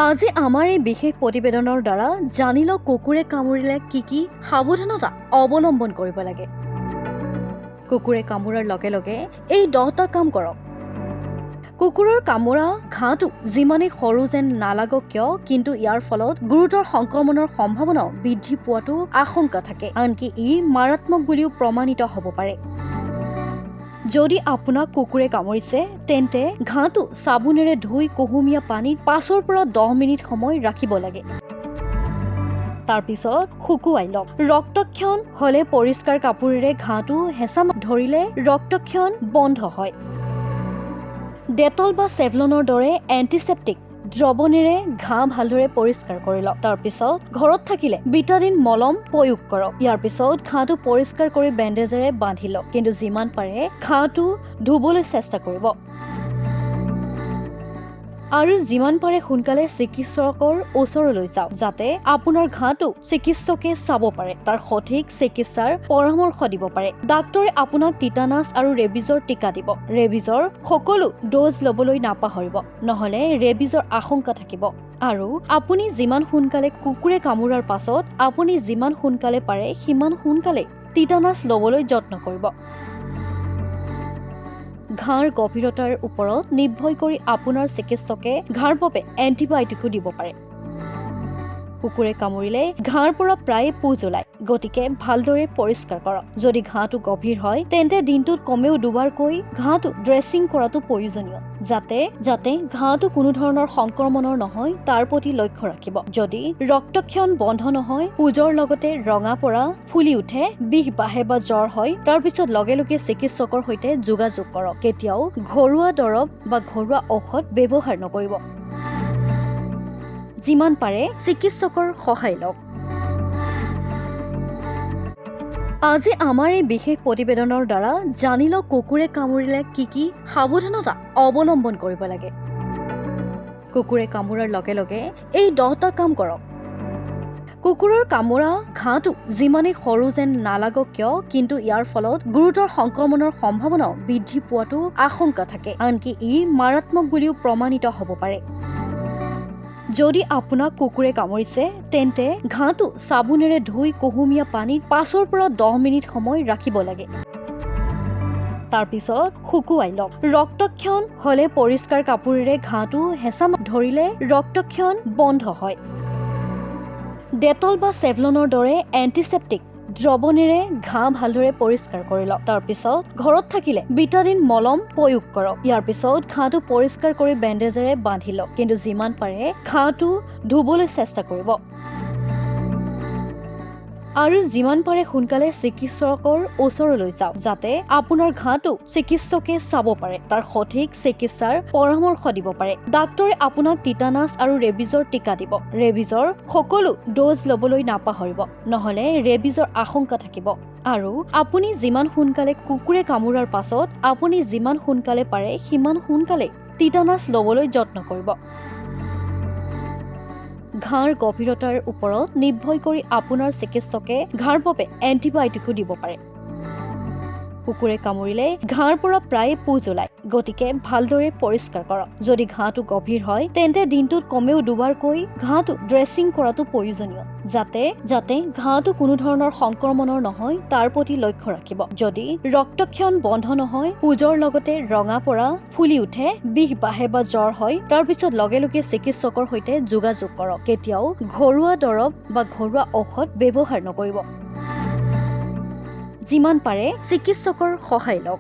আজি আমাৰ এই বিশেষ প্ৰতিবেদনৰ দ্বাৰা জানি লওক কুকুৰে কামুৰিলে কি কি সাৱধানতা অৱলম্বন কৰিব লাগে। কুকুৰে কামুৰাৰ লগে লগে এই 10টা কাম কৰক। কুকুৰৰ কামোৰা ঘাঁটো যিমানেই সৰু যেন নালাগক কিয়, কিন্তু ইয়াৰ ফলত গুৰুতৰ সংক্ৰমণৰ সম্ভাৱনাও বৃদ্ধি পোৱাটো আশংকা থাকে, আনকি ই মাৰাত্মক বুলিও প্ৰমাণিত হ'ব পাৰে। যদি আপোনাক কুকুৰে কামুৰিছে তেন্তে ঘাঁটো চাবোনেৰে ধুই কুহুমীয়া পানীত 5 পৰা 10 মিনিট সময় ৰাখিব লাগে। তাৰ পিছত শুকুৱাই লওক। ৰক্তক্ষৰণ হলে পৰিষ্কাৰ কাপোৰেৰে ঘাঁটো হেঁচা ধৰিলে ৰক্তক্ষৰণ বন্ধ হয়। ডেটল বা চেভলনৰ দৰে এণ্টিছেপ্টিক দ্ৰৱণেৰে ঘাঁ ভালদৰে পৰিষ্কাৰ কৰি লওক। তাৰ পিছত ঘৰত থাকিলে বিটাডিন মলম প্ৰয়োগ কৰক। ইয়াৰ পিছত ঘাঁটো পৰিষ্কাৰ কৰি বেণ্ডেজেৰে বান্ধি লওক, কিন্তু যিমান পাৰে ঘাঁটো ধুবলৈ চেষ্টা কৰিব। আৰু যিমান পাৰে সোনকালে চিকিৎসকৰ ওচৰলৈ যাওক, যাতে আপোনাৰ ঘাঁটো চিকিৎসকে চাব পাৰে, তাৰ সঠিক চিকিৎসাৰ পৰামৰ্শ দিব পাৰে। ডাক্তৰে আপোনাক টিটানাছ আৰু ৰেবিজৰ টিকা দিব। ৰেবিজৰ সকলো ড'জ ল'বলৈ নাপাহৰিব, নহলে ৰেবিজৰ আশংকা থাকিব। আৰু আপুনি যিমান সোনকালে কুকুৰে কামোৰাৰ পাছত আপুনি যিমান সোনকালে পাৰে সিমান সোনকালে টিটানাছ ল'বলৈ যত্ন কৰিব। ঘাঁৰ গভীৰতাৰ ওপৰত নিৰ্ভৰ কৰি আপোনাৰ চিকিৎসকে ঘাঁৰ বাবে এণ্টিবায়টিকো দিব পাৰে। কুকুৰে কামুৰিলে ঘাঁৰ পৰা প্ৰায় পুঁজ ওলায়, গতিকে ভালদৰে পৰিষ্কাৰ কৰক। যদি ঘাঁটো গভীৰ হয় তেন্তে দিনটোত কমেও দুবাৰকৈ ঘাঁটো ড্ৰেছিং কৰাটো প্ৰয়োজনীয়, যাতে ঘাঁটো কোনো ধৰণৰ সংক্ৰমণৰ নহয় তাৰ প্ৰতি লক্ষ্য ৰাখিব। যদি ৰক্তক্ষৰণ বন্ধ নহয়, পুঁজৰ লগতে ৰঙা পৰা ফুলি উঠে, বিষ বাঢ়ে বা জ্বৰ হয়, তাৰ পিছত লগে লগে চিকিৎসকৰ সৈতে যোগাযোগ কৰক। কেতিয়াও ঘৰুৱা দৰৱ বা ঘৰুৱা ঔষধ ব্যৱহাৰ নকৰিব। যিমান পাৰে চিকিৎসকৰ সহায় লওক। আজি আমাৰ এই বিশেষ প্ৰতিবেদনৰ দ্বাৰা জানি লওক কুকুৰে কামুৰিলে কি কি সাৱধানতা অৱলম্বন কৰিব লাগে। কুকুৰে কামোৰাৰ লগে লগে এই 10টা কাম কৰক। কুকুৰৰ কামোৰা ঘাঁটো যিমানেই সৰু যেন নালাগক কিয়, কিন্তু ইয়াৰ ফলত গুৰুতৰ সংক্ৰমণৰ সম্ভাৱনাও বৃদ্ধি পোৱাটো আশংকা থাকে, আনকি ই মাৰাত্মক বুলিও প্ৰমাণিত হ'ব পাৰে। যদি আপোনাক কুকুৰে কামুৰিছে তেন্তে ঘাঁটো চাবোনেৰে ধুই কুহুমীয়া পানীত 5 পৰা 10 মিনিট সময় ৰাখিব লাগে। তাৰ পিছত শুকুৱাই লওক। ৰক্তক্ষৰণ হলে পৰিষ্কাৰ কাপোৰেৰে ঘাঁটো হেঁচা ধৰিলে ৰক্তক্ষৰণ বন্ধ হয়। ডেটল বা চেভলনৰ দৰে এণ্টিছেপ্টিক দ্ৰৱণেৰে ঘাঁ ভালদৰে পৰিষ্কাৰ কৰি লওক। তাৰ পিছত ঘৰত থাকিলে বিটাডিন মলম প্ৰয়োগ কৰক। ইয়াৰ পিছত ঘাঁটো পৰিষ্কাৰ কৰি বেণ্ডেজেৰে বান্ধি লওক, কিন্তু যিমান পাৰে ঘাঁটো ধুবলৈ চেষ্টা কৰিব। আৰু যিমান পাৰে সোনকালে চিকিৎসকৰ ওচৰলৈ যাওক, যাতে আপোনাৰ ঘাঁটো চিকিৎসকে চাব পাৰে, তাৰ সঠিক চিকিৎসাৰ পৰামৰ্শ দিব পাৰে। ডাক্তৰে আপোনাক টিটানাছ আৰু ৰেবিজৰ টিকা দিব। ৰেবিজৰ সকলো ড'জ ল'বলৈ নাপাহৰিব, নহলে ৰেবিজৰ আশংকা থাকিব। আৰু আপুনি যিমান সোনকালে কুকুৰে কামোৰাৰ পাছত আপুনি যিমান সোনকালে পাৰে সিমান সোনকালে টিটানাছ ল'বলৈ যত্ন কৰিব। ঘাঁৰ গভীৰতাৰ ওপৰত নিৰ্ভৰ কৰি আপোনাৰ চিকিৎসকে ঘাঁৰ বাবে এণ্টিবায়টিকো দিব পাৰে। কুকুৰে কামুৰিলে ঘাঁৰ পৰা প্ৰায় পুঁজ ওলায়, গতিকে ভালদৰে পৰিষ্কাৰ কৰক। যদি ঘাঁটো গভীৰ হয় তেন্তে দিনটোত কমেও দুবাৰকৈ ঘাঁটো ড্ৰেছিং কৰাটো প্ৰয়োজনীয়, যাতে ঘাঁটো কোনো ধৰণৰ সংক্ৰমণৰ নহয় তাৰ প্ৰতি লক্ষ্য ৰাখিব। যদি ৰক্তক্ষৰণ বন্ধ নহয়, পুঁজৰ লগতে ৰঙা পৰা ফুলি উঠে, বিষ বাঢ়ে বা জ্বৰ হয়, তাৰ পিছত লগে লগে চিকিৎসকৰ সৈতে যোগাযোগ কৰক। কেতিয়াও ঘৰুৱা দৰৱ বা ঘৰুৱা ঔষধ ব্যৱহাৰ নকৰিব। যিমান পাৰে চিকিৎসকৰ সহায় লওক।